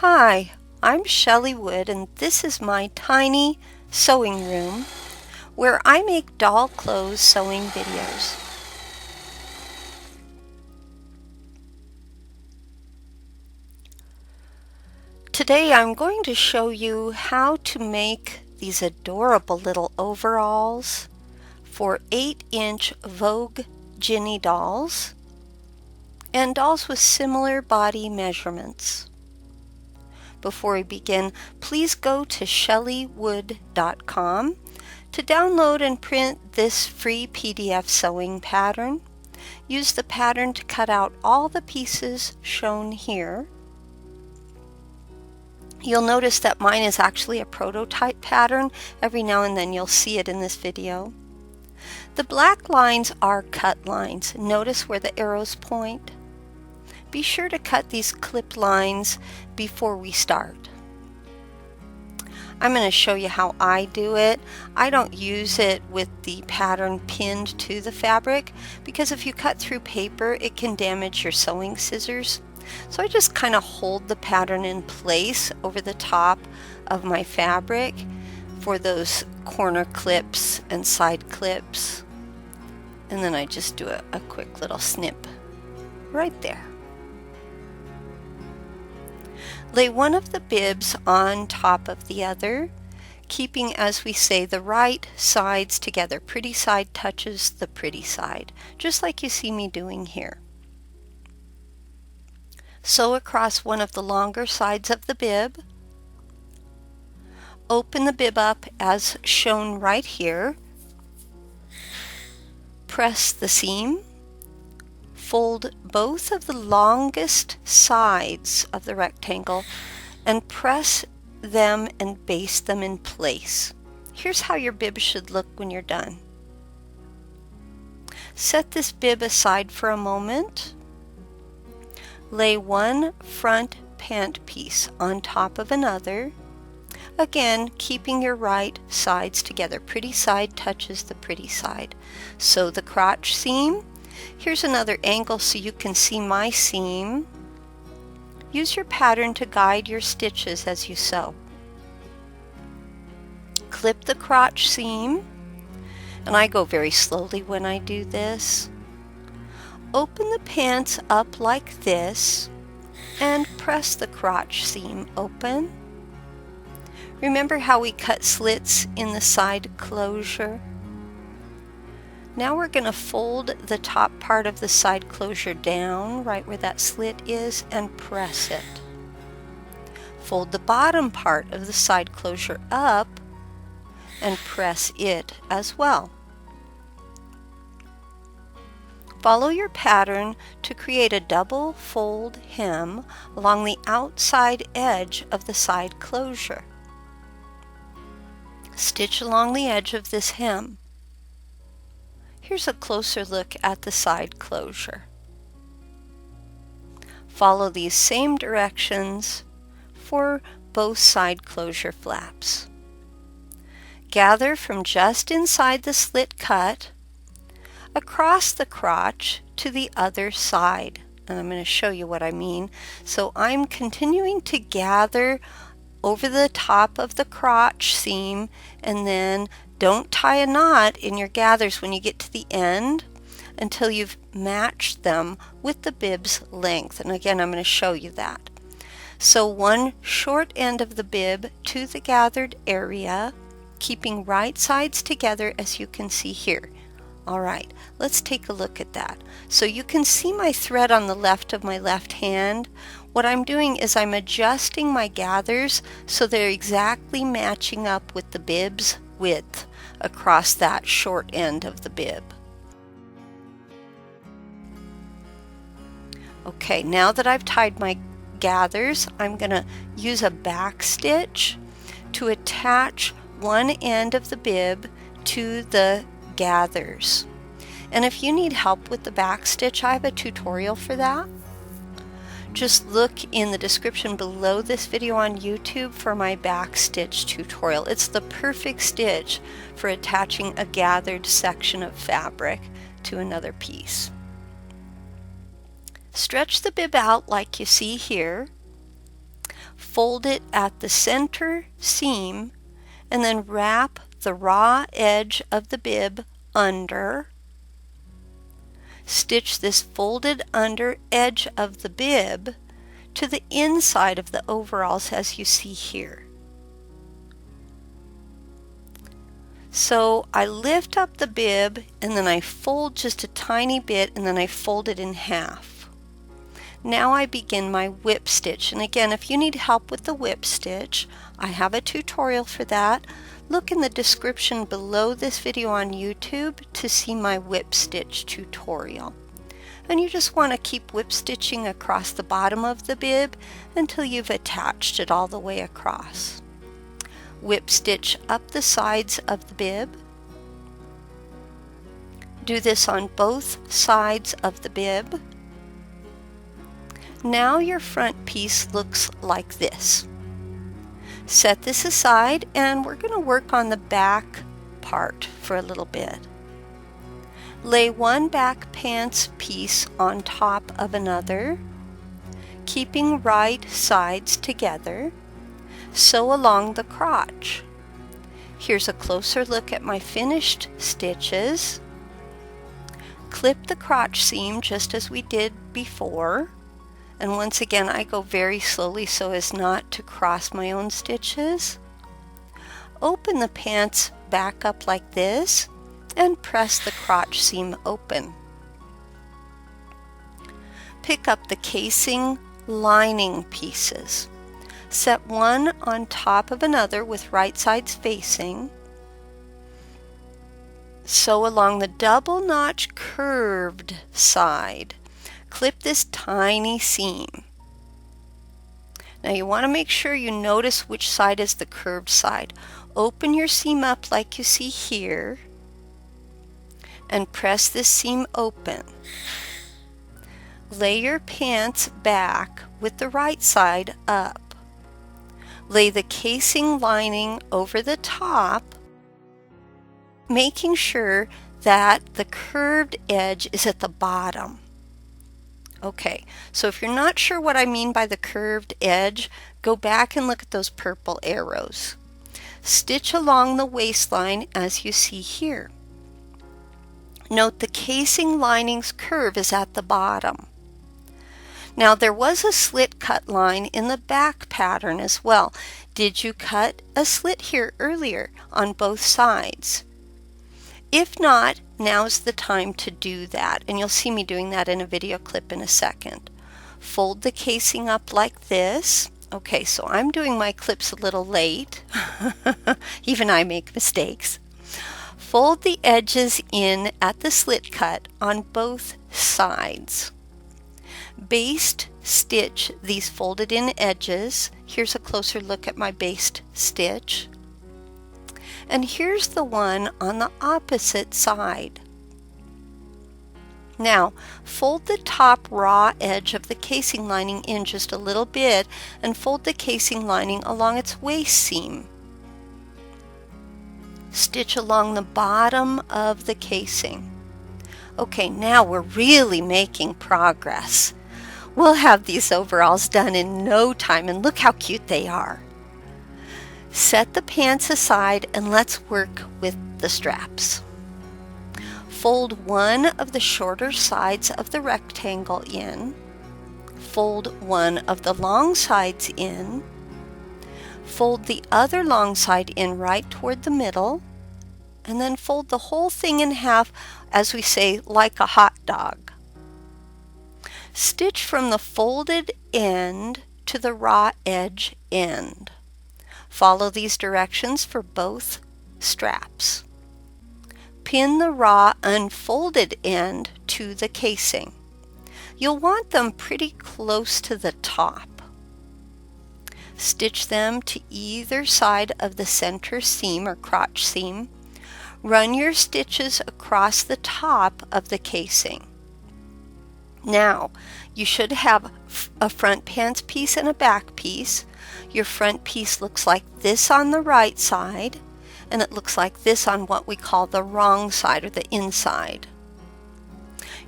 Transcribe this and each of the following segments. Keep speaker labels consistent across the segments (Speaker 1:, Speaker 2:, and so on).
Speaker 1: Hi, I'm Shelley Wood and this is my tiny sewing room where I make doll clothes sewing videos. Today I'm going to show you how to make these adorable little overalls for 8-inch Vogue Ginny dolls and dolls with similar body measurements. Before we begin, please go to shelleywood.com to download and print this free PDF sewing pattern. Use the pattern to cut out all the pieces shown here. You'll notice that mine is actually a prototype pattern. Every now and then you'll see it in this video. The black lines are cut lines. Notice where the arrows point. Be sure to cut these clip lines before we start. I'm going to show you how I do it. I don't use it with the pattern pinned to the fabric because if you cut through paper it can damage your sewing scissors. So I just kind of hold the pattern in place over the top of my fabric for those corner clips and side clips. And then I just do a quick little snip right there. Lay one of the bibs on top of the other, keeping, as we say, the right sides together. Pretty side touches the pretty side, just like you see me doing here. Sew across one of the longer sides of the bib. Open the bib up as shown right here. Press the seam. Fold both of the longest sides of the rectangle and press them and baste them in place. Here's how your bib should look when you're done. Set this bib aside for a moment. Lay one front pant piece on top of another. Again, keeping your right sides together. Pretty side touches the pretty side. Sew the crotch seam. Here's another angle so you can see my seam. Use your pattern to guide your stitches as you sew. Clip the crotch seam, and I go very slowly when I do this. Open the pants up like this and press the crotch seam open. Remember how we cut slits in the side closure? Now we're going to fold the top part of the side closure down, right where that slit is, and press it. Fold the bottom part of the side closure up and press it as well. Follow your pattern to create a double fold hem along the outside edge of the side closure. Stitch along the edge of this hem. Here's a closer look at the side closure. Follow these same directions for both side closure flaps. Gather from just inside the slit cut across the crotch to the other side. And I'm going to show you what I mean. So I'm continuing to gather over the top of the crotch seam, and then don't tie a knot in your gathers when you get to the end until you've matched them with the bib's length. And again, I'm going to show you that. So one short end of the bib to the gathered area, keeping right sides together as you can see here. All right, let's take a look at that. So you can see my thread on the left of my left hand. What I'm doing is I'm adjusting my gathers so they're exactly matching up with the bib's width across that short end of the bib. Okay, now that I've tied my gathers, I'm going to use a back stitch to attach one end of the bib to the gathers. And if you need help with the back stitch, I have a tutorial for that. Just look in the description below this video on YouTube for my back stitch tutorial. It's the perfect stitch for attaching a gathered section of fabric to another piece. Stretch the bib out like you see here. Fold it at the center seam and then wrap the raw edge of the bib under. Stitch this folded under edge of the bib to the inside of the overalls as you see here. So I lift up the bib and then I fold just a tiny bit and then I fold it in half. Now I begin my whip stitch, and again, if you need help with the whip stitch, I have a tutorial for that. Look in the description below this video on YouTube to see my whip stitch tutorial. And you just want to keep whip stitching across the bottom of the bib until you've attached it all the way across. Whip stitch up the sides of the bib. Do this on both sides of the bib. Now your front piece looks like this. Set this aside and we're going to work on the back part for a little bit. Lay one back pants piece on top of another, keeping right sides together. Sew along the crotch. Here's a closer look at my finished stitches. Clip the crotch seam just as we did before. And once again, I go very slowly so as not to cross my own stitches. Open the pants back up like this and press the crotch seam open. Pick up the casing lining pieces. Set one on top of another with right sides facing. Sew along the double notch curved side. Clip this tiny seam. Now you want to make sure you notice which side is the curved side. Open your seam up like you see here and press this seam open. Lay your pants back with the right side up. Lay the casing lining over the top, making sure that the curved edge is at the bottom. Okay, so if you're not sure what I mean by the curved edge, go back and look at those purple arrows. Stitch along the waistline as you see here. Note the casing lining's curve is at the bottom. Now there was a slit cut line in the back pattern as well. Did you cut a slit here earlier on both sides? If not, now's the time to do that, and you'll see me doing that in a video clip in a second. Fold the casing up like this. Okay, so I'm doing my clips a little late. Even I make mistakes. Fold the edges in at the slit cut on both sides. Baste stitch these folded in edges. Here's a closer look at my baste stitch. And here's the one on the opposite side. Now, fold the top raw edge of the casing lining in just a little bit and fold the casing lining along its waist seam. Stitch along the bottom of the casing. Okay, now we're really making progress. We'll have these overalls done in no time, and look how cute they are. Set the pants aside and let's work with the straps. Fold one of the shorter sides of the rectangle in. Fold one of the long sides in. Fold the other long side in right toward the middle. And then fold the whole thing in half, as we say, like a hot dog. Stitch from the folded end to the raw edge end. Follow these directions for both straps. Pin the raw unfolded end to the casing. You'll want them pretty close to the top. Stitch them to either side of the center seam or crotch seam. Run your stitches across the top of the casing. Now, you should have a front pants piece and a back piece. Your front piece looks like this on the right side, and it looks like this on what we call the wrong side or the inside.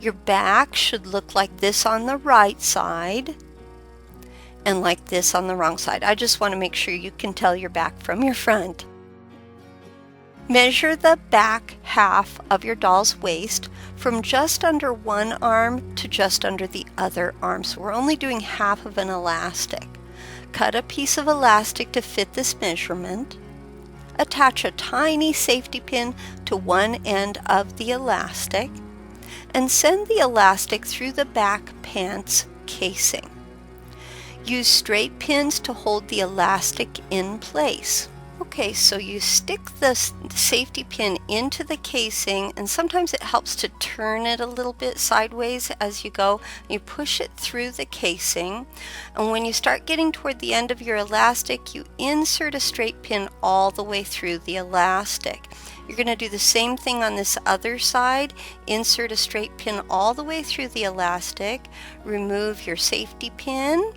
Speaker 1: Your back should look like this on the right side, and like this on the wrong side. I just want to make sure you can tell your back from your front. Measure the back half of your doll's waist from just under one arm to just under the other arm. So we're only doing half of an elastic. Cut a piece of elastic to fit this measurement. Attach a tiny safety pin to one end of the elastic and send the elastic through the back pants casing. Use straight pins to hold the elastic in place. Okay, so you stick the safety pin into the casing, and sometimes it helps to turn it a little bit sideways as you go. You push it through the casing, and when you start getting toward the end of your elastic, you insert a straight pin all the way through the elastic. You're going to do the same thing on this other side. Insert a straight pin all the way through the elastic. Remove your safety pin.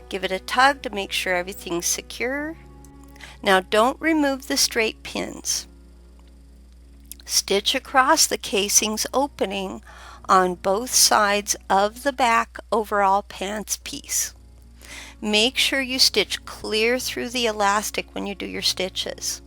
Speaker 1: Give it a tug to make sure everything's secure. Now don't remove the straight pins. Stitch across the casing's opening on both sides of the back overall pants piece. Make sure you stitch clear through the elastic when you do your stitches.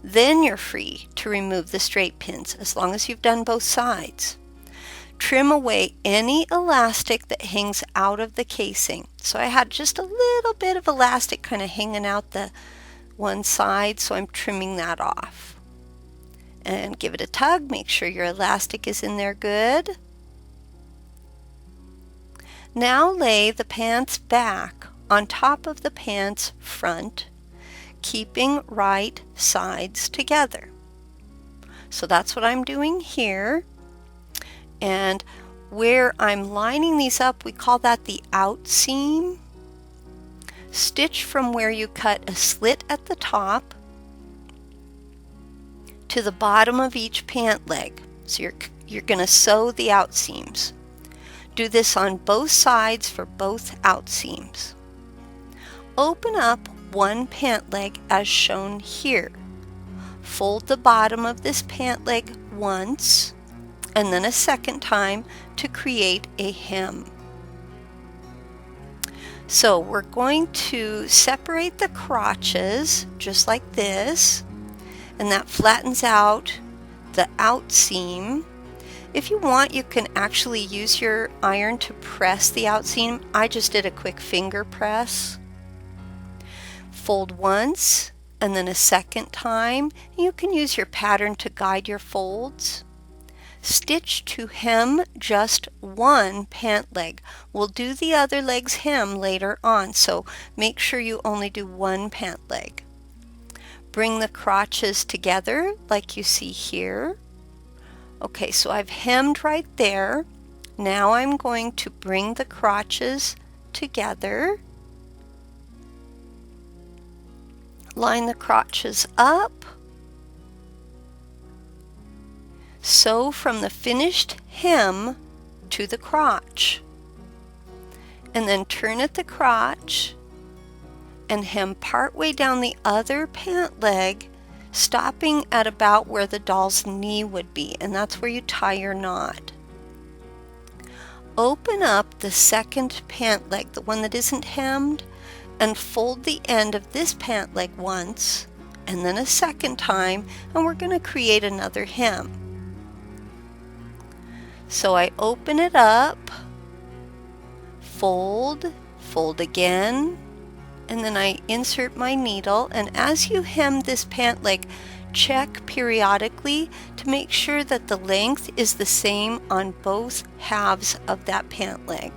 Speaker 1: Then you're free to remove the straight pins as long as you've done both sides. Trim away any elastic that hangs out of the casing. So I had just a little bit of elastic kind of hanging out the one side, so I'm trimming that off. And give it a tug, make sure your elastic is in there good. Now lay the pants back on top of the pants front, keeping right sides together. So that's what I'm doing here. And where I'm lining these up, we call that the out seam. Stitch from where you cut a slit at the top to the bottom of each pant leg. So you're going to sew the out seams. Do this on both sides for both out seams. Open up one pant leg as shown here. Fold the bottom of this pant leg once and then a second time to create a hem. So we're going to separate the crotches just like this, and that flattens out the out seam. If you want, you can actually use your iron to press the out seam. I just did a quick finger press. Fold once and then a second time. You can use your pattern to guide your folds. Stitch to hem just one pant leg. We'll do the other leg's hem later on, so make sure you only do one pant leg. Bring the crotches together like you see here. Okay, so I've hemmed right there. Now I'm going to bring the crotches together. Line the crotches up. Sew from the finished hem to the crotch, and then turn at the crotch and hem partway down the other pant leg, stopping at about where the doll's knee would be, and that's where you tie your knot. Open up the second pant leg, the one that isn't hemmed, and fold the end of this pant leg once and then a second time, and we're going to create another hem. So I open it up, fold, fold again, and then I insert my needle, and as you hem this pant leg, check periodically to make sure that the length is the same on both halves of that pant leg.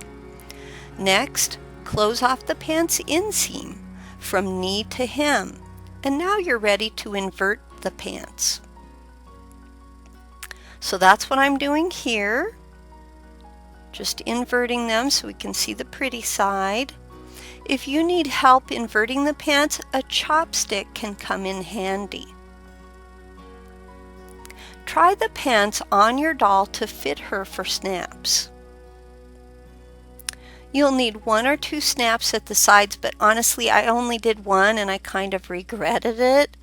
Speaker 1: Next, close off the pants inseam from knee to hem, and now you're ready to invert the pants. So that's what I'm doing here. Just inverting them so we can see the pretty side. If you need help inverting the pants, a chopstick can come in handy. Try the pants on your doll to fit her for snaps. You'll need 1 or 2 snaps at the sides, but honestly I only did 1 and I kind of regretted it.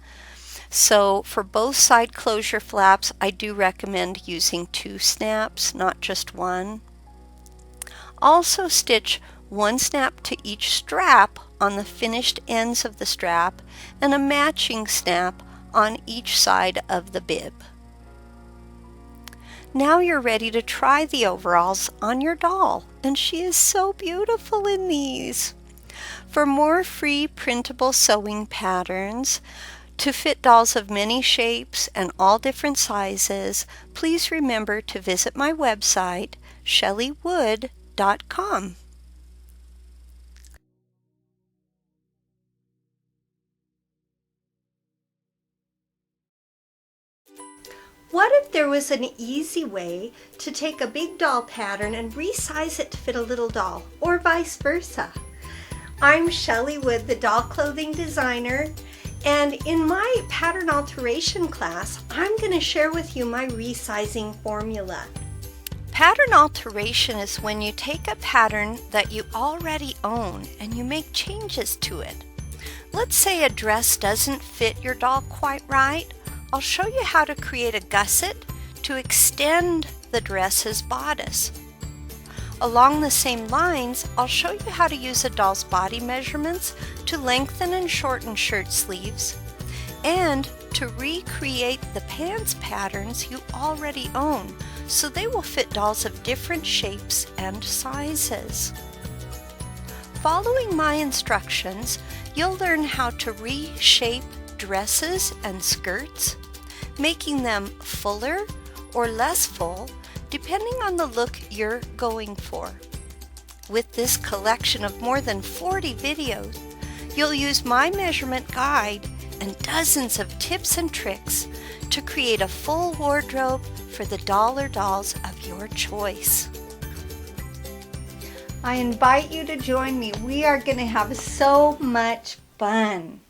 Speaker 1: So for both side closure flaps, I do recommend using 2 snaps, not just 1. Also stitch one snap to each strap on the finished ends of the strap, and a matching snap on each side of the bib. Now you're ready to try the overalls on your doll, and she is so beautiful in these. For more free printable sewing patterns to fit dolls of many shapes and all different sizes, please remember to visit my website, shelleywood.com. What if there was an easy way to take a big doll pattern and resize it to fit a little doll, or vice versa? I'm Shelley Wood, the doll clothing designer, and in my pattern alteration class, I'm going to share with you my resizing formula. Pattern alteration is when you take a pattern that you already own and you make changes to it. Let's say a dress doesn't fit your doll quite right. I'll show you how to create a gusset to extend the dress's bodice. Along the same lines, I'll show you how to use a doll's body measurements to lengthen and shorten shirt sleeves, and to recreate the pants patterns you already own so they will fit dolls of different shapes and sizes. Following my instructions, you'll learn how to reshape dresses and skirts, making them fuller or less full depending on the look you're going for. With this collection of more than 40 videos, you'll use my measurement guide and dozens of tips and tricks to create a full wardrobe for the doll or dolls of your choice. I invite you to join me. We are going to have so much fun.